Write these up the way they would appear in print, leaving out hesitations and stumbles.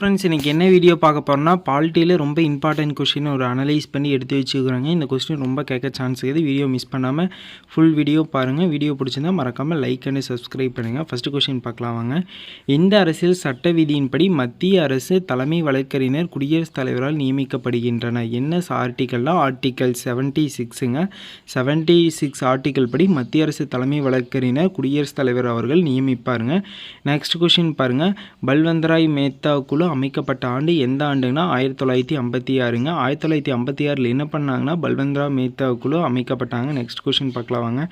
Friends இன்றைக்கி என்ன video பார்க்க போகிறோம்னா பாலிட்டியில் ரொம்ப இம்பார்ட்டன்ட் கொஸ்டின் ஒரு அனலைஸ் பண்ணி எடுத்து வச்சுக்கிறாங்க. இந்த கொஸ்டின் ரொம்ப கேட்க சான்ஸ் இருக்குது. வீடியோ மிஸ் பண்ணாமல் ஃபுல் வீடியோ பாருங்கள். வீடியோ பிடிச்சிருந்தா மறக்காமல் லைக் அண்ட் சப்ஸ்கிரைப் பண்ணுங்கள். ஃபஸ்ட்டு கொஸ்டின் பார்க்கலாம் வாங்க. இந்த அரசியல் சட்ட விதியின்படி மத்திய அரசு தலைமை வழக்கறிஞர் குடியரசுத் தலைவரால் நியமிக்கப்படுகின்றனர். என்ன ஆர்டிக்கல்னால் ஆர்டிக்கல் 76ங்க. 76 ஆர்டிக்கல் படி மத்திய அரசு தலைமை வழக்கறிஞர் குடியரசுத் தலைவர் அவர்கள் நியமிப்பாருங்க. நெக்ஸ்ட் கொஸ்டின் பாருங்கள். பல்வந்தராய் மேத்தா குழு அமைக்கப்பட்ட ஆண்டு எந்த ஆண்டுங்கன்னா 1956ங்க. 1956 என்ன பண்ணாங்கன்னா பல்வந்தராய் மேத்தா குழு அமைக்கப்பட்டாங்க. நெக்ஸ்ட் கொஸ்டின் பார்க்கலாம் வாங்க.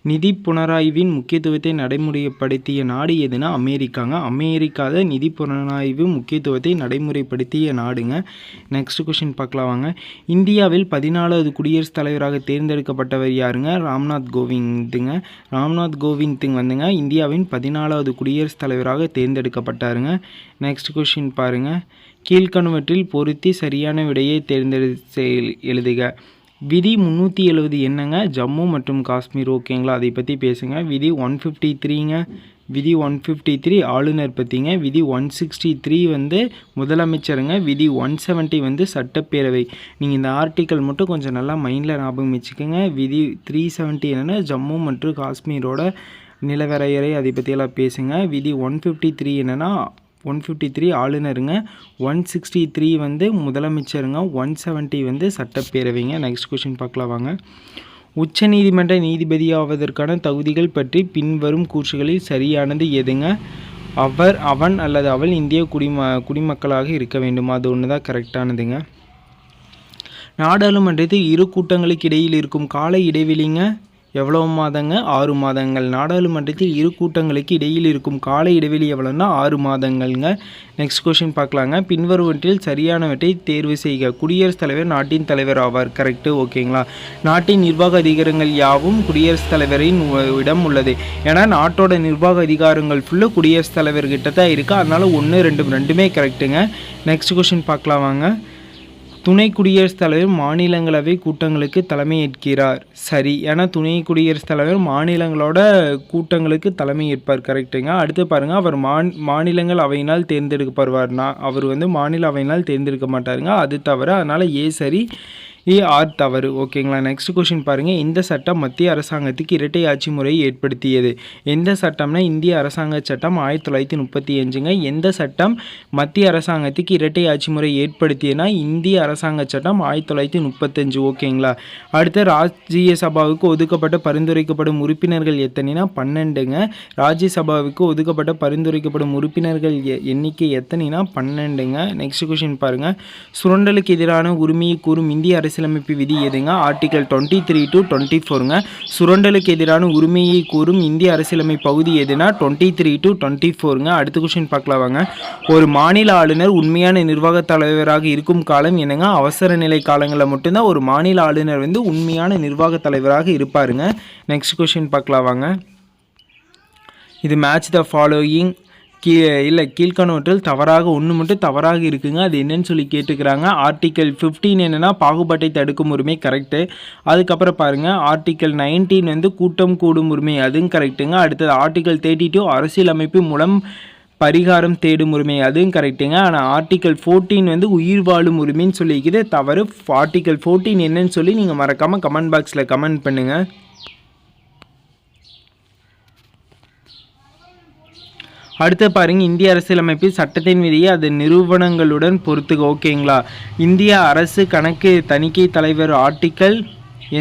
நிதி புனராய்வின் முக்கியத்துவத்தை நடைமுறைப்படுத்திய நாடு எதுனா அமெரிக்காங்க. அமெரிக்காத நிதி புனராய்வு முக்கியத்துவத்தை நடைமுறைப்படுத்திய நாடுங்க. நெக்ஸ்ட் கொஸ்டின் பார்க்கலாம் வாங்க. இந்தியாவில் 14வது குடியரசுத் தலைவராக தேர்ந்தெடுக்கப்பட்டவர் யாருங்க? ராம்நாத் கோவிந்துங்க. ராம்நாத் கோவிந்த் வந்துங்க இந்தியாவின் 14வது குடியரசுத் தலைவராக தேர்ந்தெடுக்கப்பட்டாருங்க. நெக்ஸ்ட் கொஸ்டின் பாருங்கள். கீழ்கணுவற்றில் பொருத்தி சரியான விடையை தேர்ந்தெடுத்து எழுதுக. விதி 370 என்னங்க? ஜம்மு மற்றும் காஷ்மீர். ஓகேங்களா, அதை பற்றி பேசுங்க. விதி 153ங்க. விதி 153 ஆளுநர் பற்றிங்க. விதி 163 முதலமைச்சருங்க. விதி 170 சட்டப்பேரவை. நீங்கள் இந்த ஆர்டிக்கல் மட்டும் கொஞ்சம் நல்லா மைண்டில் ஞாபகம் வச்சுக்கோங்க. விதி 370 என்னென்னா ஜம்மு மற்றும் காஷ்மீரோட நிலவரையறை, அதை பற்றியெல்லாம் பேசுங்க. விதி 153 என்னென்னா 153 ஆளுநருங்க. 163 முதலமைச்சருங்க. 170 சட்டப்பேரவைங்க. நெக்ஸ்ட் கொஸ்டின் பார்க்கலாம் வாங்க. உச்ச நீதிமன்ற நீதிபதியாவதற்கான தகுதிகள் பற்றி பின்வரும் கூற்றுகளில் சரியானது எதுங்க? அவன் அல்லது அவள் இந்திய குடிமக்களாக இருக்க வேண்டும். அது ஒன்று தான் கரெக்டானதுங்க. நாடாளுமன்றத்தில் இரு கூட்டங்களுக்கு இடையில் இருக்கும் கால இடைவெளிங்க எவ்வளோ மாதங்க? 6 மாதங்கள். நாடாளுமன்றத்தில் இரு கூட்டங்களுக்கு இடையில் இருக்கும் கால இடைவெளி எவ்வளோன்னா 6 மாதங்கள்ங்க. நெக்ஸ்ட் கொஸ்டின் பார்க்கலாங்க. பின்வருவற்றில் சரியானவற்றை தேர்வு செய்க. குடியரசுத் தலைவர் நாட்டின் தலைவர் ஆவார். கரெக்டு. ஓகேங்களா. நாட்டின் நிர்வாக அதிகாரங்கள் யாவும் குடியரசுத் தலைவரின் இடம் உள்ளது. ஏன்னா நாட்டோட நிர்வாக அதிகாரங்கள் ஃபுல்லு குடியரசுத் தலைவர்கிட்ட தான் இருக்குது. அதனால் 1, 2 ரெண்டுமே கரெக்டுங்க. நெக்ஸ்ட் கொஸ்டின் பார்க்கலாம் வாங்க. துணை குடியரசுத் தலைவர் மாநிலங்களவை கூட்டங்களுக்கு தலைமை ஏற்கிறார். சரி, ஏன்னா துணை குடியரசுத் தலைவர் மாநிலங்களோட கூட்டங்களுக்கு தலைமை ஏற்பார். கரெக்டுங்க. அடுத்து பாருங்கள். அவர் மாநிலங்கள் அவையினால் தேர்ந்தெடுக்கப்படுவார்னா அவர் மாநில அவையினால் தேர்ந்தெடுக்க மாட்டாருங்க. அது தவறு. அதனால் ஏ சரி, ஆர் தவறு. ஓகேங்களா. நெக்ஸ்ட் கொஸ்டின் பாருங்கள். இந்த சட்டம் மத்திய அரசாங்கத்துக்கு இரட்டை ஆட்சி முறையை ஏற்படுத்தியது. எந்த சட்டம்னா இந்திய அரசாங்க சட்டம் 1935ங்க. எந்த சட்டம் மத்திய அரசாங்கத்துக்கு இரட்டை ஆட்சி முறை ஏற்படுத்தியதுன்னா இந்திய அரசாங்க சட்டம் 1935. ஓகேங்களா. அடுத்து ராஜ்யசபாவுக்கு ஒதுக்கப்பட்ட பரிந்துரைக்கப்படும் உறுப்பினர்கள் எத்தனைனா 12ங்க. ராஜ்யசபாவுக்கு ஒதுக்கப்பட்ட பரிந்துரைக்கப்படும் உறுப்பினர்கள் எண்ணிக்கை எத்தனைனா 12ங்க. நெக்ஸ்ட் கொஸ்டின் பாருங்கள். சுரண்டலுக்கு எதிரான உரிமையை கூறும் இந்திய அரசியலமைப்பு விதி எதுங்க? Article 23 to 24ங்க. சுரண்டலுக்கு எதிரான உரிமையை கூறும் இந்திய அரசியலமைப்பு பகுதி எதுனா 23 to 24ங்க. அடுத்த கொஸ்டின் பார்க்கலாம் வாங்க. ஒரு மாநில ஆளுநர் உண்மையான நிர்வாக தலைவராக இருக்கும் காலம் என்னங்க? அவசர நிலை காலங்களில் மட்டும்தான் ஒரு மாநில ஆளுநர் உண்மையான நிர்வாக தலைவராக இருப்பாருங்க. நெக்ஸ்ட் கொஸ்டின் பார்க்கலாம் வாங்க. இது மேட்ச் த ஃபாலோயிங் கீழ்கணவற்றில் தவறாக ஒன்று மட்டும் தவறாக இருக்குங்க. அது என்னன்னு சொல்லி கேட்டுக்கிறாங்க. ஆர்டிக்கல் 15 என்னென்னா பாகுபாட்டை தடுக்கும் உரிமை. கரெக்டு. அதுக்கப்புறம் பாருங்கள். ஆர்டிக்கல் 19 கூட்டம் கூடும் உரிமை. அதுவும் கரெக்டுங்க. அடுத்தது ஆர்டிக்கல் 32 அரசியல் அமைப்பு மூலம் பரிகாரம் தேடும் உரிமை. அதுவும் கரெக்டுங்க. ஆனால் ஆர்டிக்கல் 14 உயிர் வாழும் உரிமைன்னு சொல்லிக்குது. தவறு. ஆர்டிக்கல் 14 என்னன்னு சொல்லி நீங்கள் மறக்காமல் கமெண்ட் பாக்ஸில் கமெண்ட் பண்ணுங்கள். அடுத்து பாருங்கள். இந்திய அரசியலமைப்பில் சட்டத்தின் விதியை அது நிறுவனங்களுடன் பொறுத்துக. ஓகேங்களா. இந்திய அரசு கணக்கு தணிக்கை தலைவர் ஆர்டிக்கல்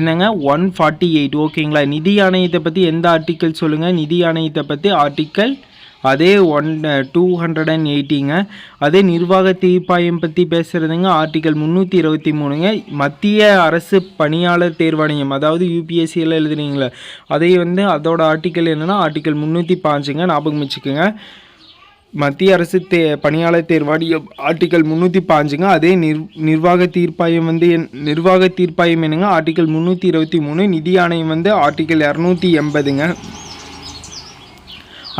என்னங்க? 148. ஓகேங்களா. நிதி ஆணையத்தை பற்றி எந்த ஆர்டிக்கல் சொல்லுங்கள்? நிதி ஆணையத்தை பற்றி ஆர்டிக்கல் அதே 280ங்க. அதே நிர்வாக தீர்ப்பாயம் பற்றி பேசுகிறதுங்க ஆர்டிக்கல் 323ங்க. மத்திய அரசு பணியாளர் தேர்வாணையம், அதாவது யூபிஎஸ்சியில் எழுதுறீங்களே அதை அதோட ஆர்டிக்கல் என்னென்னா ஆர்டிக்கல் 305ங்க. ஞாபகம் வச்சுக்கோங்க. மத்திய அரசு பணியாளர் தேர்வாணையம் ஆர்டிக்கல் 305ங்க. அதே நிர்வாக தீர்ப்பாயம் நிர்வாக தீர்ப்பாயம் என்னங்க? ஆர்டிக்கல் 323. நிதி ஆணையம் ஆர்டிக்கல் 280ங்க.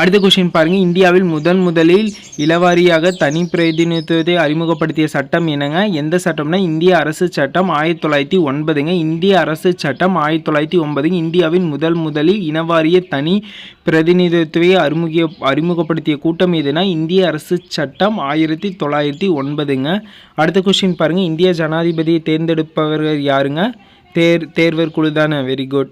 அடுத்த கொஸ்டின் பாருங்கள், இந்தியாவில் முதலில் இளவாரியாக தனி பிரதிநிதித்துவத்தை அறிமுகப்படுத்திய சட்டம் என்னங்க? எந்த சட்டம்னா இந்திய அரசு சட்டம் 1909ங்க. இந்திய அரசு சட்டம் 1909. இந்தியாவின் முதலில் இனவாரிய தனி பிரதிநிதித்துவத்தை அறிமுகப்படுத்திய கூட்டம் எதுனா இந்திய அரசு சட்டம் 1909ங்க. அடுத்த கொஸ்டின் பாருங்கள், இந்திய ஜனாதிபதியை தேர்ந்தெடுப்பவர்கள் யாருங்க? தேர்வர் குழு தானே. Very good.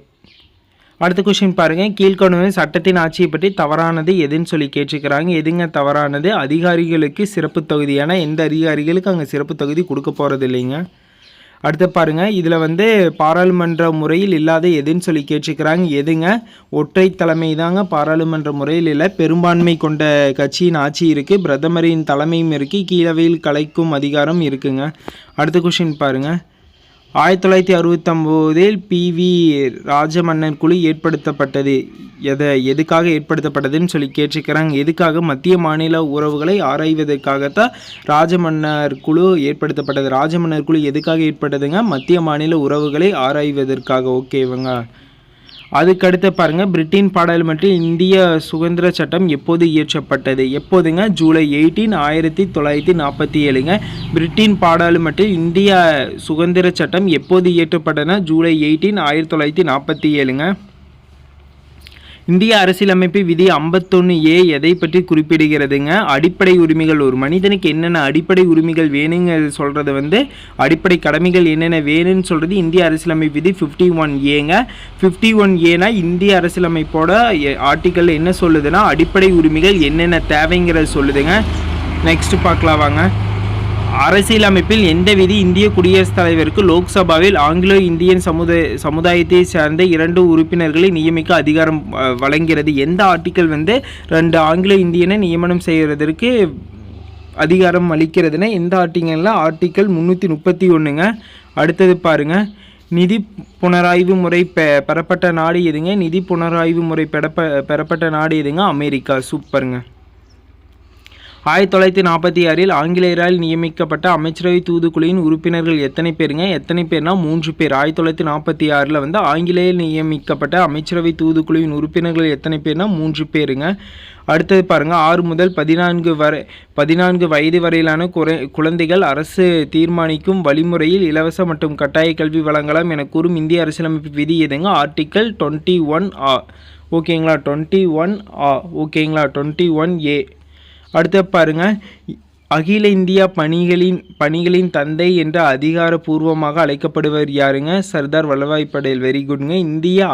அடுத்த கொஸ்டின் பாருங்கள், கீழ்காணும் சட்டத்தின் ஆட்சியை பற்றி தவறானது எதுன்னு சொல்லி கேட்டுக்கிறாங்க. எதுங்க தவறானது? அதிகாரிகளுக்கு சிறப்பு தொகுதி. ஏன்னா எந்த அதிகாரிகளுக்கு அங்கே சிறப்பு தொகுதி கொடுக்க போகிறது இல்லைங்க. அடுத்து பாருங்கள், இதில் பாராளுமன்ற முறையில் இல்லாத எதுன்னு சொல்லி கேட்டுக்கிறாங்க. எதுங்க? ஒற்றை தலைமை தாங்க பாராளுமன்ற முறையில் இல்லை. பெரும்பான்மை கொண்ட கட்சியின் ஆட்சி இருக்குது, பிரதமரின் தலைமையும் இருக்குது, கீழவையில் கலைக்கும் அதிகாரம் இருக்குங்க. அடுத்த கொஸ்டின் பாருங்கள், 1969 PV ராஜமன்னர் குழு ஏற்படுத்தப்பட்டது. எதுக்காக ஏற்படுத்தப்பட்டதுன்னு சொல்லி கேட்டுக்கிறாங்க. எதுக்காக? மத்திய மாநில உறவுகளை ஆராய்வதற்காகத்தான் ராஜமன்னர் குழு ஏற்படுத்தப்பட்டது. ராஜமன்னர் குழு எதுக்காக ஏற்பட்டதுங்க? மத்திய மாநில உறவுகளை ஆராய்வதற்காக. ஓகேவங்க. அதுக்கடுத்து பாருங்கள், பிரிட்டன் பாராளுமன்றத்தில் இந்திய சுதந்திர சட்டம் எப்போது இயற்றப்பட்டது? எப்போதுங்க? ஜூலை 18, 1947ங்க. பிரிட்டன் பாராளுமன்றத்தில் இந்திய சுதந்திர சட்டம் எப்போது இயற்றப்பட்டதுன்னா ஜூலை 18, 1947ங்க. இந்திய அரசியலமைப்பு விதி 51A எதை பற்றி குறிப்பிடுகிறதுங்க? அடிப்படை உரிமைகள். ஒரு மனிதனுக்கு என்னென்ன அடிப்படை உரிமைகள் வேணுங்க சொல்கிறது அடிப்படை கடமைகள் என்னென்ன வேணும்னு சொல்கிறது இந்திய அரசியலமைப்பு விதி 51Aங்க. 51Aனா இந்திய அரசியலமைப்போட ஆர்டிக்கல் என்ன சொல்லுதுன்னா அடிப்படை உரிமைகள் என்னென்ன தேவைங்கிறது சொல்லுதுங்க. நெக்ஸ்ட் பார்க்கலாம் வாங்க. அரசியலமைப்பில் எந்த விதி இந்திய குடியரசுத் தலைவருக்கு லோக்சபாவில் ஆங்கிலோ இந்தியன் சமுதாயத்தை சேர்ந்த 2 உறுப்பினர்களை நியமிக்க அதிகாரம் வழங்கிறது? எந்த ஆர்டிக்கல் 2 ஆங்கிலோ இந்தியனை நியமனம் செய்கிறதுக்கு அதிகாரம் அளிக்கிறதுனா எந்த ஆர்டிக்கல்னா ஆர்டிக்கல் 331ங்க. அடுத்தது பாருங்கள், நிதி புனராய்வு முறை பெறப்பட்ட நாடு எதுங்க? நிதி புனராய்வு முறை பெறப்பட்ட நாடு எதுங்க? அமெரிக்கா. சூப்பருங்க. 1946 ஆங்கிலேயரால் நியமிக்கப்பட்ட அமைச்சரவை தூதுக்குழுவின் உறுப்பினர்கள் எத்தனை பேருங்க? எத்தனை பேர்னா 3 பேர். 1946 ஆங்கிலேயர் நியமிக்கப்பட்ட அமைச்சரவை தூதுக்குழுவின் உறுப்பினர்கள் எத்தனை பேர்னா 3 பேருங்க. அடுத்தது பாருங்கள், 6 முதல் 14 வயது வரையிலான குழந்தைகள் அரசு தீர்மானிக்கும் வழிமுறையில் இலவச மற்றும் கட்டாய கல்வி வழங்கலாம் என கூறும் இந்திய அரசியலமைப்பு விதி எதுங்க? Article 21A. ஓகேங்களா? 21A. ஓகேங்களா? 21A. அடுத்த பாருங்கள், அகில இந்தியா பணிகளின் தந்தை என்று அதிகாரப்பூர்வமாக அழைக்கப்படுவர் யாருங்க? சர்தார் வல்லபாய் பட்டேல். வெரி குட்ங்க.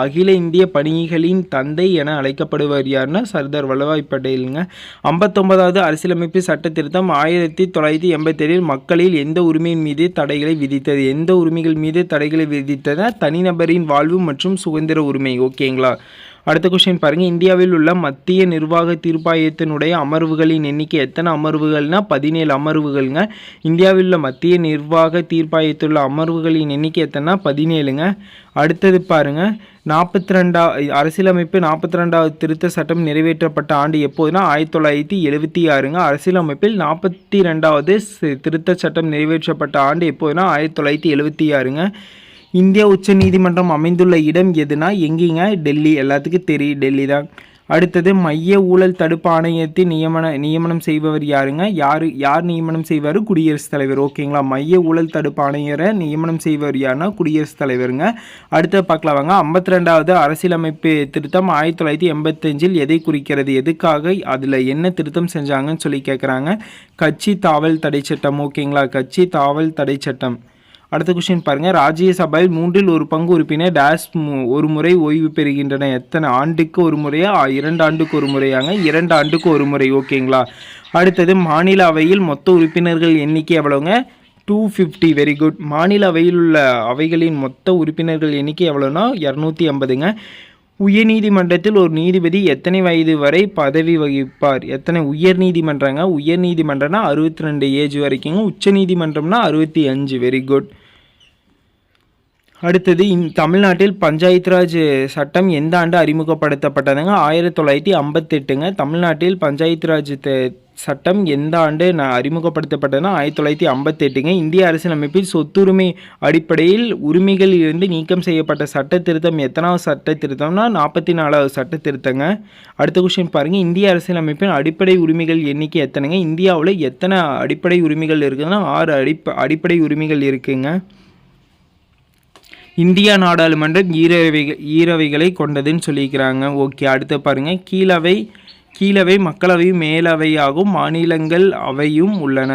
அகில இந்திய பணிகளின் தந்தை என அழைக்கப்படுவர் யாருன்னா சர்தார் வல்லபாய் பட்டேலுங்க. 59வது அரசியலமைப்பு சட்ட திருத்தம் 1987 மக்களில் எந்த உரிமையின் மீது தடைகளை விதித்தது? எந்த உரிமைகள் மீது தடைகளை விதித்தது? தனிநபரின் வாழ்வு மற்றும் சுதந்திர உரிமை. ஓகேங்களா? அடுத்த கொஸ்டின் பாருங்கள், இந்தியாவில் உள்ள மத்திய நிர்வாக தீர்ப்பாயத்தினுடைய அமர்வுகளின் எண்ணிக்கை எத்தனை அமர்வுகள்னா 17 அமர்வுகள்ங்க. இந்தியாவில் உள்ள மத்திய நிர்வாக தீர்ப்பாயத்தில் உள்ள அமர்வுகளின் எண்ணிக்கை எத்தனைனா 17ங்க. அடுத்தது பாருங்கள், அரசியலமைப்பு 42வது திருத்த சட்டம் நிறைவேற்றப்பட்ட ஆண்டு எப்போதுனா 1976ங்க. அரசியலமைப்பில் 42வது திருத்த சட்டம் நிறைவேற்றப்பட்ட ஆண்டு எப்போதுனா 1976ங்க. இந்திய உச்ச நீதிமன்றம் அமைந்துள்ள இடம் எதுனா எங்கேங்க? டெல்லி. எல்லாத்துக்கும் தெரியும், டெல்லி தான். அடுத்தது, மைய ஊழல் தடுப்பு ஆணையத்தை நியமனம் செய்பவர் யாருங்க? யார் நியமனம் செய்வார்? குடியரசுத் தலைவர். ஓகேங்களா? மைய ஊழல் தடுப்பு ஆணையரை நியமனம் செய்பவர் யாருன்னா குடியரசுத் தலைவருங்க. அடுத்து பார்க்கலாம் வாங்க. 52வது அரசியலமைப்பு திருத்தம் 1985 எதை குறிக்கிறது? எதுக்காக அதில் என்ன திருத்தம் செஞ்சாங்கன்னு சொல்லி கேட்குறாங்க. கட்சி தாவல் தடை சட்டம். ஓகேங்களா? கட்சி தாவல் தடை சட்டம். அடுத்த கொஸ்டின் பாருங்கள், ராஜ்யசபையில் 1/3 உறுப்பினர் ஒரு முறை ஓய்வு பெறுகின்றன. எத்தனை ஆண்டுக்கு ஒரு முறையா? 2 ஆண்டுக்கு ஒரு முறையாங்க. 2 ஆண்டுக்கு ஒரு முறை. ஓகேங்களா? அடுத்தது, மாநில அவையில் மொத்த உறுப்பினர்கள் எண்ணிக்கை எவ்வளோங்க? 250. Very good. மாநில அவையில் உள்ள அவைகளின் மொத்த உறுப்பினர்கள் எண்ணிக்கை எவ்வளோனா 250ங்க. உயர்நீதிமன்றத்தில் ஒரு நீதிபதி எத்தனை வயது வரை பதவி வகிப்பார்? எத்தனை? உயர்நீதிமன்றங்க. உயர்நீதிமன்றம்னா 62 ஏஜ் வரைக்குங்க. உச்ச நீதிமன்றம்னா 65. Very good. அடுத்தது தமிழ்நாட்டில் பஞ்சாயத்து ராஜ் சட்டம் எந்த ஆண்டு அறிமுகப்படுத்தப்பட்டதுங்க? 1958ங்க. தமிழ்நாட்டில் பஞ்சாயத்து ராஜ் சட்டம் எந்த ஆண்டு அறிமுகப்படுத்தப்பட்டதுன்னா 1958ங்க. இந்திய அரசியலமைப்பில் சொத்துரிமை அடிப்படையில் உரிமைகளில் இருந்து நீக்கம் செய்யப்பட்ட சட்ட திருத்தம் எத்தனாவது சட்ட திருத்தம்னா 44வது சட்ட திருத்தங்க. அடுத்த கொஸ்டின் பாருங்கள், இந்திய அரசியலமைப்பின் அடிப்படை உரிமைகள் எண்ணிக்கை எத்தனைங்க? இந்தியாவில் எத்தனை அடிப்படை உரிமைகள் இருக்குதுன்னா 6 அடிப்படை உரிமைகள் இருக்குங்க. இந்தியா நாடாளுமன்றம் ஈரவைகளை கொண்டதுன்னு சொல்லிக்கிறாங்க. ஓகே, அடுத்து பாருங்கள், கீழவை மக்களவையும் மேலவையாகவும் மாநிலங்கள் அவையும் உள்ளன.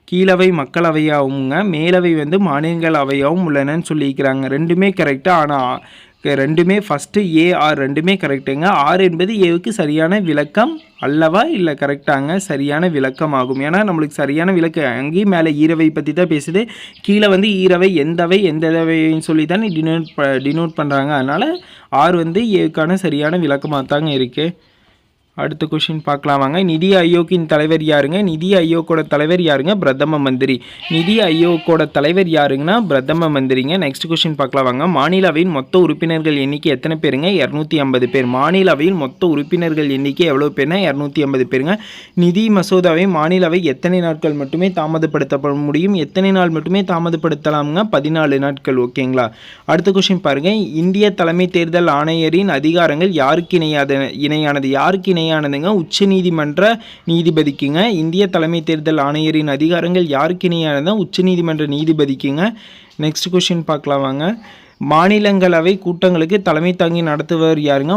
கீழவை மக்களவையாகுங்க, மேலவை மாநிலங்கள் அவையாகவும் உள்ளனன்னு சொல்லிக்கிறாங்க. ரெண்டுமே கரெக்டாக, ஆனால் ரெண்டுமே ஃபஸ்ட்டு ஏஆர் ரெண்டுமே கரெக்டுங்க. ஆர் என்பது ஏவுக்கு சரியான விளக்கம் அல்லவா? இல்லை, கரெக்டாங்க, சரியான விளக்கம் ஆகும். ஏன்னா நம்மளுக்கு சரியான விளக்கம் அங்கேயும் மேலே ஈரவை பற்றி தான் பேசுது, கீழே ஈரவை எந்தவைன்னு சொல்லி தானே டினோட் பண்ணுறாங்க. அதனால் ஆர் ஏவுக்கான சரியான விளக்கமாக தாங்க இருக்குது. அடுத்த கொஷின் பார்க்கலாம் வாங்க. நிதி ஆயோக்கின் தலைவர் யாருங்க? நிதி ஆயோக்கோட தலைவர் யாருங்க? பிரதம மந்திரி. நிதி ஆயோக்கோட தலைவர் யாருங்கன்னா பிரதம மந்திரிங்க. நெக்ஸ்ட் கொஷின் பார்க்கலாம் வாங்க. மாநிலவையின் மொத்த உறுப்பினர்கள் எண்ணிக்கை எத்தனை பேருங்க? 250 பேர். மாநிலவையில் மொத்த உறுப்பினர்கள் எண்ணிக்கை எவ்வளோ பேர்னா 250 பேருங்க. நிதி மசோதாவை மாநிலவை எத்தனை நாட்கள் மட்டுமே தாமதப்படுத்த முடியும்? எத்தனை நாள் மட்டுமே தாமதப்படுத்தலாமுங்க? 14 நாட்கள். ஓகேங்களா? அடுத்த கொஷின் பாருங்கள், இந்திய தலைமை தேர்தல் ஆணையரின் அதிகாரங்கள் யாருக்கு இணையானது? யாருக்கு இணையானதுங்க? உச்ச நீதிமன்ற நீதிபதிக்குங்க. இந்திய தலைமை தேர்தல் ஆணையரின் அதிகாரங்கள் யாருக்கு இணையானது? உச்ச நீதிமன்ற நீதிபதிக்குங்க. நெக்ஸ்ட் கொஸ்டின் பார்க்கலாம் வாங்க. மாநிலங்களவை கூட்டங்களுக்கு தலைமை தாங்கி நடத்துவர் யாருங்க?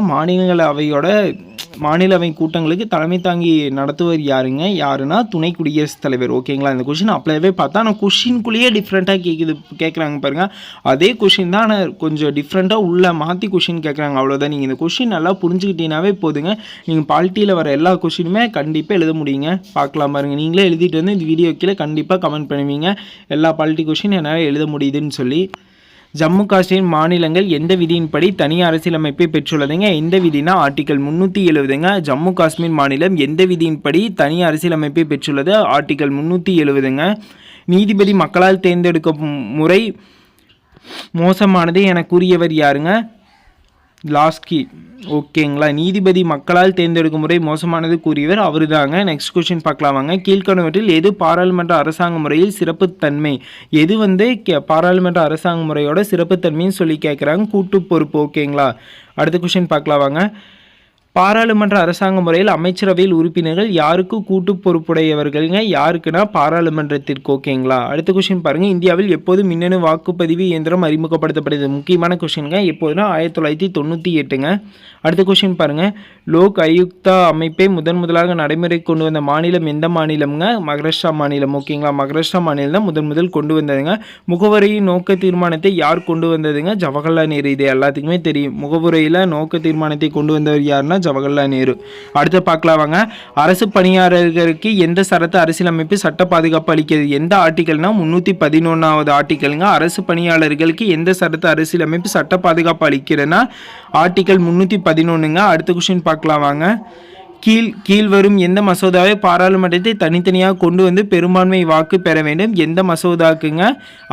மாநிலவை கூட்டங்களுக்கு தலைமை தாங்கி நடத்துவர் யாருன்னா துணை குடியரசுத் தலைவர். ஓகேங்களா? இந்த கொஷின் அப்ளைவே பார்த்தா ஆனால் கொஷின்குள்ளேயே டிஃப்ரெண்ட்டாக கேட்குறாங்க பாருங்க. அதே கொஷின் தான், ஆனால் கொஞ்சம் டிஃப்ரெண்ட்டாக உள்ள மாற்றி கொஷின் கேட்குறாங்க, அவ்வளோதான். நீங்கள் இந்த கொஷின் நல்லா புரிஞ்சுக்கிட்டீங்கன்னாவே போதுங்க. நீங்கள் பாலிட்டியில் வர எல்லா கொஷினுமே கண்டிப்பாக எழுத முடியுங்க. பார்க்கலாம் பாருங்கள், நீங்களே எழுதிட்டு இந்த வீடியோ கீழே கண்டிப்பாக கமெண்ட் பண்ணுவீங்க எல்லா பாலிட்டி கொஷின் என்னால் எழுத முடியுதுன்னு சொல்லி. ஜம்மு காஷ்மீர் மாநிலங்கள் எந்த விதியின்படி தனி அரசியலமைப்பை பெற்றுள்ளதுங்க? எந்த விதினா ஆர்டிகல் 370ங்க. ஜம்மு காஷ்மீர் மாநிலம் எந்த விதியின்படி தனி அரசியலமைப்பை பெற்றுள்ளது? ஆர்டிகல் 370ங்க. நீதிபதி மக்களால் தேர்ந்தெடுக்கும் முறை மோசமானது என கூறியவர் யாருங்க? லாஸ்கி. ஓகேங்களா? நீதிபதி மக்களால் தேர்ந்தெடுக்கும் முறை மோசமானது கூறியவர் அவரு தாங்க. நெக்ஸ்ட் கொஸ்டின் பார்க்கலாம் வாங்க. கீழ்கண்டவற்றில் எது பாராளுமன்ற அரசாங்க முறையில் சிறப்புத்தன்மை? எது பாராளுமன்ற அரசாங்க முறையோட சிறப்புத்தன்மைன்னு சொல்லி கேட்குறாங்க. கூட்டு பொறுப்பு. ஓகேங்களா? அடுத்த கொஸ்டின் பார்க்கலாம் வாங்க. பாராளுமன்ற அரசாங்க முறையில் அமைச்சரவையில் உறுப்பினர்கள் யாருக்கு கூட்டு பொறுப்புடையவர்கள்ங்க? யாருக்குன்னா பாராளுமன்றத்திற்கு. ஓகேங்களா? அடுத்த கொஸ்டின் பாருங்கள், இந்தியாவில் எப்போது மின்னணு வாக்குப்பதிவு இயந்திரம் அறிமுகப்படுத்தப்படுது? முக்கியமான கொஸ்டின்ங்க. எப்போதுனா 1998ங்க. அடுத்த கொஸ்டின் பாருங்கள், லோக் ஆயுக்தா அமைப்பை முதலாக நடைமுறை கொண்டு வந்த மாநிலம் எந்த மாநிலம்ங்க? மகாராஷ்டிரா மாநிலம். ஓகேங்களா? மகாராஷ்டிரா மாநிலம் தான் முதல் கொண்டு வந்ததுங்க. முகவரியின் நோக்க தீர்மானத்தை யார் கொண்டு வந்ததுங்க? ஜவஹர்லால் நேரு. இது எல்லாத்துக்குமே தெரியும். முகவரியில் நோக்க தீர்மானத்தை கொண்டு வந்தவர் யாருன்னா ஜவஹர்லால் நேரு. அடுத்து பார்க்கலாம் வாங்க. அரசு பணியாளர்களுக்கு எந்த சரத்து அரசியலமைப்பு சட்ட பாதுகாப்பு அளிக்கிறது? எந்த ஆர்டிகல்னா 311வது ஆர்டிகல்ங்க. அரசு பணியாளர்களுக்கு எந்த சரத்து அரசியலமைப்பு சட்ட பாதுகாப்பு அளிக்கிறதுனா ஆர்டிகல் 311ங்க. அடுத்த கொஸ்டின் பார்க்கலாம் வாங்க. கீழ்வரும் எந்த மசோதாவை பாராளுமன்றத்தை தனித்தனியாக கொண்டு வந்து பெரும்பான்மை வாக்கு பெற வேண்டும்? எந்த மசோதாக்குங்க?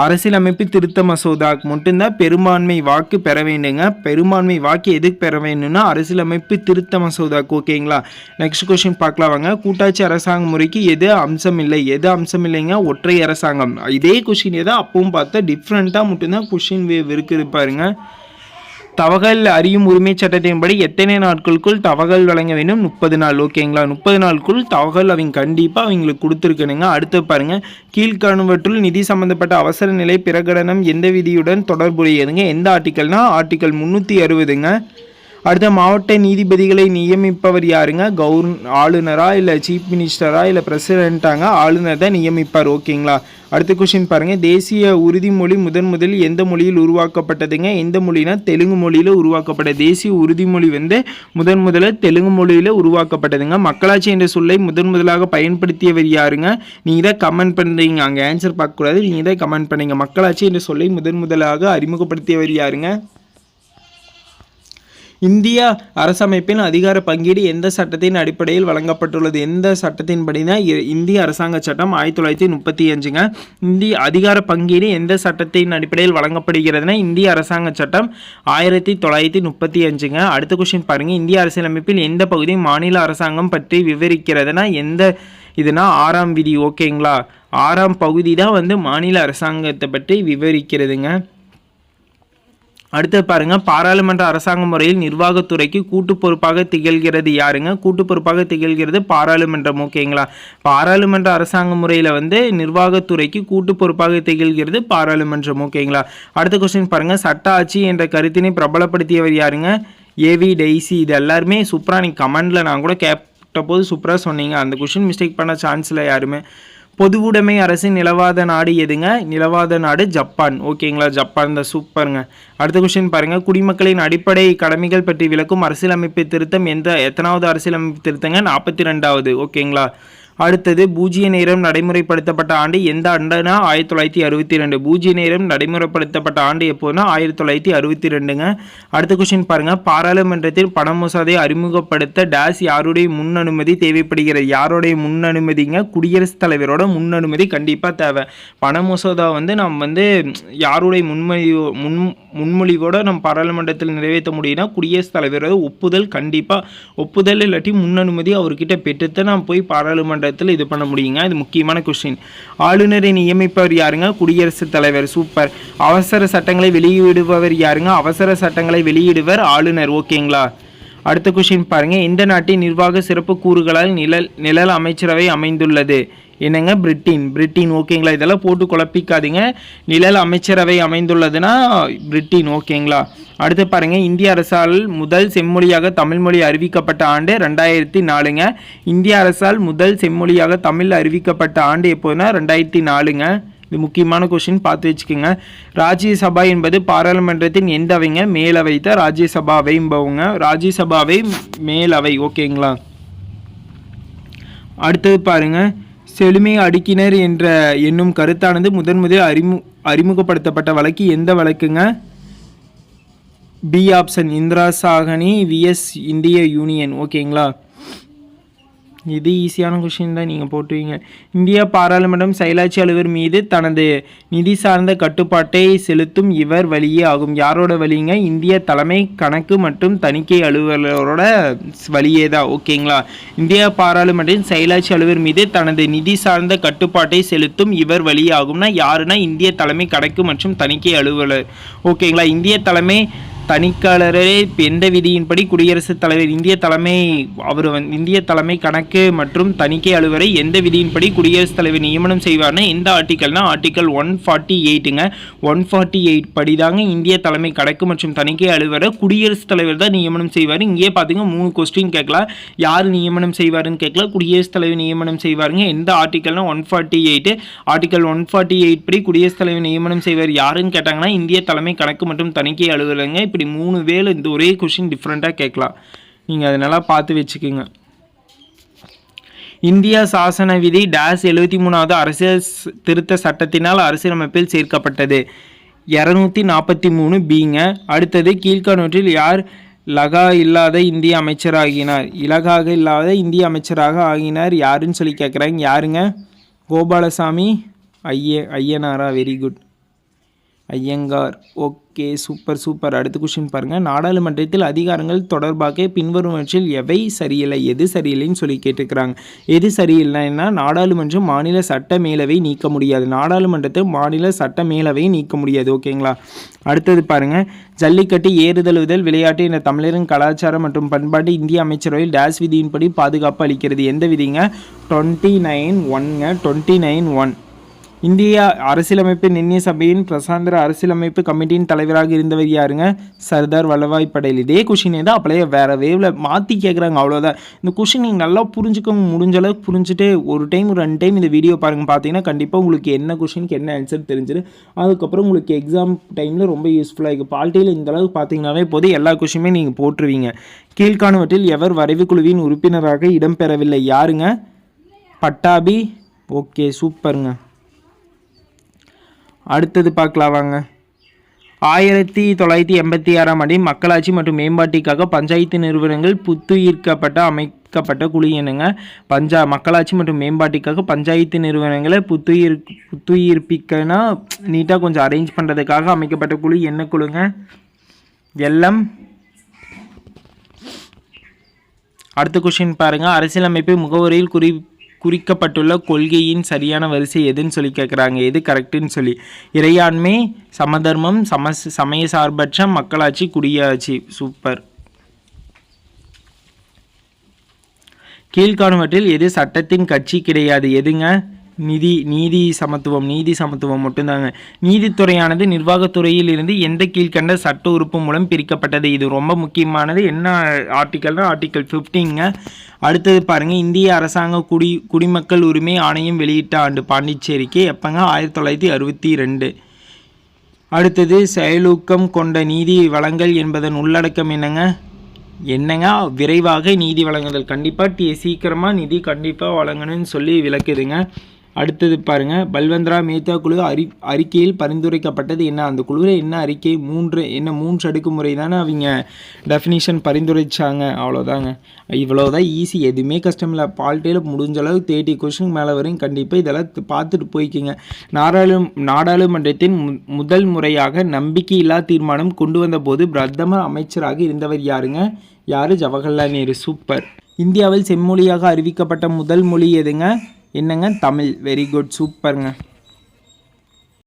அரசியலமைப்பு திருத்த மசோதாக்கு மட்டும்தான் பெரும்பான்மை வாக்கு பெற வேண்டுங்க. பெரும்பான்மை வாக்கு எதுக்கு பெற வேண்டும்னா அரசியலமைப்பு திருத்த மசோதாக்கு. ஓகேங்களா? நெக்ஸ்ட் கொஸ்டின் பார்க்கலாம் வாங்க. கூட்டாட்சி அரசாங்க முறைக்கு எது அம்சம் இல்லைங்க? ஒற்றை அரசாங்கம். இதே கொஸ்டின் ஏதோ அப்பவும் பார்த்தா டிஃப்ரெண்ட்டாக மட்டும்தான் கொஸ்டின் இருக்குது பாருங்க. தவகல் அறியும் உரிமை சட்டத்தின்படி எத்தனை நாட்களுக்குள் தவகல் வழங்க வேண்டும்? 30 நாள். ஓகேங்களா? 30 நாளுக்குள் தவகல் அவங்களுக்கு கொடுத்துருக்கணுங்க. அடுத்து பாருங்க, கீழ்காணுவற்றுள் நிதி சம்பந்தப்பட்ட அவசர நிலை பிரகடனம் எந்த விதியுடன் தொடர்புடையதுங்க? எந்த ஆர்டிகல்னா ஆர்டிகல் 360ங்க. அடுத்த மாவட்ட நீதிபதிகளை நியமிப்பவர் யாருங்க? ஆளுநரா இல்லை சீஃப் மினிஸ்டரா இல்லை பிரசிடென்ட்டாங்க? ஆளுநர் தான் நியமிப்பார். ஓகேங்களா? அடுத்த கொஸ்டின் பாருங்கள், தேசிய உறுதிமொழி முதலில் எந்த மொழியில் உருவாக்கப்பட்டதுங்க? எந்த மொழினா தெலுங்கு மொழியில் உருவாக்கப்பட்ட தேசிய உறுதிமொழி முதல்ல தெலுங்கு மொழியில் உருவாக்கப்பட்டதுங்க. மக்களாட்சி என்ற சொல்லை முதலாக பயன்படுத்தியவர் யாருங்க? நீங்கள் தான் கமெண்ட் பண்ணுறீங்க, அங்கே ஆன்சர் பார்க்கக்கூடாது, நீங்கள் தான் கமெண்ட் பண்ணுங்க. மக்களாட்சி என்ற சொல்லை முதலாக அறிமுகப்படுத்தியவர் யாருங்க? இந்திய அரசமைப்பின் அதிகார பங்கீடு எந்த சட்டத்தின் அடிப்படையில் வழங்கப்பட்டுள்ளது? எந்த சட்டத்தின்படினா இந்திய அரசாங்க சட்டம் 1935ங்க. இந்திய அதிகார பங்கீடு எந்த சட்டத்தின் அடிப்படையில் வழங்கப்படுகிறதுனா இந்திய அரசாங்க சட்டம் 1935ங்க. அடுத்த கொஸ்டின் பாருங்க, இந்திய அரசியலமைப்பில் எந்த பகுதி மாநில அரசாங்கம் பற்றி விவரிக்கிறதுனா எந்த இதுனா 6ஆம் விதி. ஓகேங்களா, 6ஆம் பகுதி தான் மாநில அரசாங்கத்தை பற்றி விவரிக்கிறதுங்க. அடுத்து பாருங்க, பாராளுமன்ற அரசாங்க முறையில் நிர்வாகத்துறைக்கு கூட்டு பொறுப்பாக திகழ்கிறது யாருங்க? கூட்டு பொறுப்பாக திகழ்கிறது பாராளுமன்றம். ஓகேங்களா, பாராளுமன்ற அரசாங்க முறையில் நிர்வாகத்துறைக்கு கூட்டு பொறுப்பாக திகழ்கிறது பாராளுமன்றம். ஓகேங்களா. அடுத்த கொஸ்டின் பாருங்க, சட்ட ஆட்சி என்ற கருத்தினை பிரபலப்படுத்தியவர் யாருங்க? AV Daisy. இது எல்லாருமே சூப்பராக நீங்கள் கமெண்டில் நான் கூட கேட்ட போது சூப்பராக சொன்னீங்க. அந்த கொஸ்டின் மிஸ்டேக் பண்ண சான்ஸ் இல்லை யாருமே. பொதுவுடைமை அரசின் நிலவாத நாடு எதுங்க? நிலவாத நாடு ஜப்பான். ஓகேங்களா, ஜப்பான் தான். சூப்பருங்க. அடுத்த கொஸ்டின் பாருங்க, குடிமக்களின் அடிப்படை கடமைகள் பற்றி விளக்கும் அரசியலமைப்பு திருத்தம் எத்தனாவது அரசியலமைப்பு திருத்தங்க? 42வது. ஓகேங்களா. அடுத்தது, பூஜ்ய நேரம் நடைமுறைப்படுத்தப்பட்ட ஆண்டு எந்த ஆண்டுனா 1962. பூஜ்ய நேரம் நடைமுறைப்படுத்தப்பட்ட ஆண்டு எப்போதுனா 1962ங்க. அடுத்த கொஸ்டின் பாருங்க, பாராளுமன்றத்தில் பண மசோதை அறிமுகப்படுத்த டேஸ் யாருடைய முன் அனுமதி தேவைப்படுகிறது? யாருடைய முன் அனுமதிங்க? குடியரசுத் தலைவரோட முன் அனுமதி கண்டிப்பாக தேவை. பண மசோதா நம்ம யாருடைய முன்மொழிவோட நம்ம பாராளுமன்றத்தில் நிறைவேற்ற முடியும்னா குடியரசுத் தலைவரோட ஒப்புதல், கண்டிப்பாக ஒப்புதல் இல்லாட்டி முன் அனுமதி அவர்கிட்ட பெற்றுத்தான் நாம் போய் பாராளுமன்ற இது பண்ண முடியுங்க. இது முக்கியமான கொஸ்டின். ஆளுநரை நியமிப்பவர் யாருங்க? குடியரசுத் தலைவர். சூப்பர். அவசர சட்டங்களை வெளியிடுபவர் யாருங்க? அவசர சட்டங்களை வெளியிடுவர் ஆளுநர். ஓகேங்களா. அடுத்த கொஸ்டின் பாருங்க, எந்த நாட்டின் நிர்வாக சிறப்பு கூறுகளால் நிழல் அமைச்சரவை அமைந்துள்ளது? என்னங்க? பிரிட்டன். ஓகேங்களா, இதெல்லாம் போட்டு குழப்பிக்காதீங்க. நிழல் அமைச்சரவை அமைந்துள்ளதுன்னா பிரிட்டன். ஓகேங்களா. அடுத்து பாருங்க, இந்திய அரசால் முதல் செம்மொழியாக தமிழ் மொழி அறிவிக்கப்பட்ட ஆண்டு 2004ங்க. இந்திய அரசால் முதல் செம்மொழியாக தமிழ் அறிவிக்கப்பட்ட ஆண்டு எப்போதுனா 2004ங்க. இது முக்கியமான கொஸ்டின், பார்த்து வச்சுக்கோங்க. ராஜ்யசபா என்பது பாராளுமன்றத்தின் எந்த அவைங்க? மேலவை தான் ராஜ்யசபாவைம்பவங்க. ராஜ்யசபாவை மேலவை. ஓகேங்களா. அடுத்தது பாருங்க, செழுமை அடுக்கினர் என்னும் கருத்தானது முதலில் அறிமுகப்படுத்தப்பட்ட வழக்கு எந்த வழக்குங்க? B option, Indra Sawhney VS இந்திய யூனியன். ஓகேங்களா. இது ஈஸியான கொஸ்டின் தான், நீங்கள் போட்டுவீங்க. இந்திய பாராளுமன்றம் செயலாட்சி அலுவலர் மீது தனது நிதி சார்ந்த கட்டுப்பாட்டை செலுத்தும் இவர் வழியே ஆகும். யாரோட வழிங்க? இந்திய தலைமை கணக்கு மற்றும் தணிக்கை அலுவலரோட வழியே தான். ஓகேங்களா. இந்திய பாராளுமன்றம் செயலாட்சி அலுவலர் மீது தனது நிதி சார்ந்த கட்டுப்பாட்டை செலுத்தும் இவர் வழியே ஆகும்னா யாருன்னா இந்திய தலைமை கணக்கு மற்றும் தணிக்கை அலுவலர். ஓகேங்களா. இந்திய தலைமை தணிக்கையாளரே எந்த விதியின்படி குடியரசுத் தலைவர் இந்திய தலைமை கணக்கு மற்றும் தணிக்கை அலுவலரை எந்த விதியின்படி குடியரசுத் தலைவர் நியமனம் செய்வார்னா எந்த ஆர்டிக்கல்னா ஆர்டிக்கல் 148ங்க. 148 படிதாங்க இந்திய தலைமை கணக்கு மற்றும் தணிக்கை அலுவலரை குடியரசுத் தலைவர் தான் நியமனம் செய்வார். இங்கே பார்த்தீங்க 3 கொஸ்டின் கேட்கலாம். யார் நியமனம் செய்வாருன்னு கேட்கலாம். குடியரசுத் தலைவர் நியமனம் செய்வாருங்க. எந்த ஆர்டிக்கல்னா 148. ஆர்டிக்கல் 148 படி குடியரசுத் தலைவர் நியமனம் செய்வார் யாருன்னு கேட்டாங்கன்னா இந்திய தலைமை கணக்கு மற்றும் தணிக்கை அலுவலருங்க. இப்படி 3 வேளை இந்த ஒரே கொஸ்டின் டிஃப்ரெண்ட்டாக கேட்கலாம். நீங்கள் அதை நல்லா பார்த்து வச்சுக்கோங்க. இந்திய சாசன விதி டேஸ் 73வது அரசியல் திருத்த சட்டத்தினால் அரசியலமைப்பில் சேர்க்கப்பட்டது? 243 பிங்க. அடுத்தது, கீழ்காணவற்றில் யார் இலகா இல்லாத இந்திய அமைச்சராகினார்? இலகாக இல்லாத இந்திய அமைச்சராக ஆகினார் யாருன்னு சொல்லி கேட்குறாங்க. யாருங்க? கோபாலசாமி ஐயனாரா? Very good, Iyengar. Okay, super. அடுத்த கொஸ்டின் பாருங்கள், நாடாளுமன்றத்தில் அதிகாரங்கள் தொடர்பாக பின்வருவற்றில் எவை சரியில்லை? எது சரியில்லைன்னு சொல்லி கேட்டுக்கிறாங்க. எது சரியில்லைன்னா நாடாளுமன்றம் மாநில சட்ட மேலவை நீக்க முடியாது. நாடாளுமன்றத்தை மாநில சட்ட மேலவை நீக்க முடியாது. ஓகேங்களா. அடுத்தது பாருங்கள், ஜல்லிக்கட்டு ஏறுதழுவுதல் விளையாட்டு என்ற தமிழரின் கலாச்சாரம் மற்றும் பண்பாட்டு இந்திய அமைச்சரவையில் டேஸ் விதியின்படி பாதுகாப்பு அளிக்கிறது? எந்த விதிங்க? 29(1)ங்க. 29(1). இந்திய அரசியலமைப்பு நிர்ணய சபையின் பிரசாந்திர அரசியலமைப்பு கமிட்டியின் தலைவராக இருந்தவர் யாருங்க? சர்தார் வல்லபாய் படேல். இதே கொஷினே தான் அப்படியே வேறு வேவில் மாற்றி கேட்குறாங்க, அவ்வளோதான். இந்த கொஷின் நீங்கள் நல்லா புரிஞ்சுக்கோங்க. முடிஞ்ச அளவுக்கு புரிஞ்சுட்டு ஒரு டைம் 2 டைம் இந்த வீடியோ பாருங்கள். பார்த்தீங்கன்னா கண்டிப்பாக உங்களுக்கு என்ன கொஷினுக்கு என்ன ஆன்சர் தெரிஞ்சிடும். அதுக்கப்புறம் உங்களுக்கு எக்ஸாம் டைமில் ரொம்ப யூஸ்ஃபுல்லாக இருக்குது. பால்ட்டியில் இந்த அளவுக்கு பார்த்தீங்கன்னாவே போது எல்லா கொஷினுமே நீங்கள் போட்டுருவீங்க. கீழ்காணுவற்றில் எவர் வரைவுக்குழுவின் உறுப்பினராக இடம்பெறவில்லை? யாருங்க? பட்டாபி. ஓகே, சூப்பருங்க. அடுத்தது பார்க்கலாம் வாங்க. 1986ஆம் ஆண்டில் மக்களாட்சி மற்றும் மேம்பாட்டிற்காக பஞ்சாயத்து நிறுவனங்கள் அமைக்கப்பட்ட குழு என்னங்க? மக்களாட்சி மற்றும் மேம்பாட்டிற்காக பஞ்சாயத்து நிறுவனங்களை புத்துயிர்ப்பிக்கனா நீட்டாக கொஞ்சம் அரேஞ்ச் பண்ணுறதுக்காக அமைக்கப்பட்ட குழு என்ன குழுங்க? எல்எம். அடுத்த கொஸ்டின் பாருங்கள். அரசியலமைப்பு முகவரியில் குறிக்கப்பட்டுள்ள கொள்கையின் சரியான வரிசை எதுன்னு சொல்லி கேட்குறாங்க. எது கரெக்டுன்னு சொல்லி. இறையாண்மை, சமதர்மம், சமய சார்பற்ற, மக்களாட்சி, குடியாட்சி. சூப்பர். கீழ்காணுவற்றில் எது சட்டத்தின் கட்சி கிடையாது? எதுங்க? நீதி சமத்துவம் மட்டும்தாங்க. நீதித்துறையானது நிர்வாகத்துறையில் இருந்து எந்த கீழ்கண்ட சட்ட உறுப்பு மூலம் பிரிக்கப்பட்டது? இது ரொம்ப முக்கியமானது. என்ன ஆர்டிக்கல்னா ஆர்டிக்கல் 15ங்க. அடுத்தது பாருங்க. இந்திய அரசாங்க குடிமக்கள் உரிமை ஆணையம் வெளியிட்ட ஆண்டு பாண்டிச்சேரிக்கு எப்பங்க? 1962. அடுத்தது செயலூக்கம் கொண்ட நீதி வழங்கல் என்பதன் உள்ளடக்கம் என்னங்க? விரைவாக நீதி வழங்குதல். கண்டிப்பாக சீக்கிரமாக நிதி கண்டிப்பாக வழங்கணும்னு சொல்லி விளக்குதுங்க. அடுத்தது பாருங்கள். பல்வந்த்ரா மேத்தா குழு அறிக்கையில் பரிந்துரைக்கப்பட்டது என்ன? அந்த குழுவில் என்ன அறிக்கை? 3 அடுக்குமுறை தானே அவங்க டெஃபினிஷன் பரிந்துரைச்சாங்க. அவ்வளோதாங்க. இவ்வளோதான் ஈஸி. எதுவுமே கஷ்டம் இல்லை. பால்ட்டியில் முடிஞ்ச அளவு 30 கொஸ்டின் மேலே வரையும் கண்டிப்பாக இதெல்லாம் பார்த்துட்டு போய்க்குங்க. நாடாளுமன்றத்தின் முதல் முறையாக நம்பிக்கையில்லா தீர்மானம் கொண்டு வந்த போது பிரதம அமைச்சராக இருந்தவர் யாருங்க? ஜவஹர்லால் நேரு. சூப்பர். இந்தியாவில் செம்மொழியாக அறிவிக்கப்பட்ட முதல் மொழி எதுங்க? என்னங்க? தமிழ். Very good. சூப்பருங்க.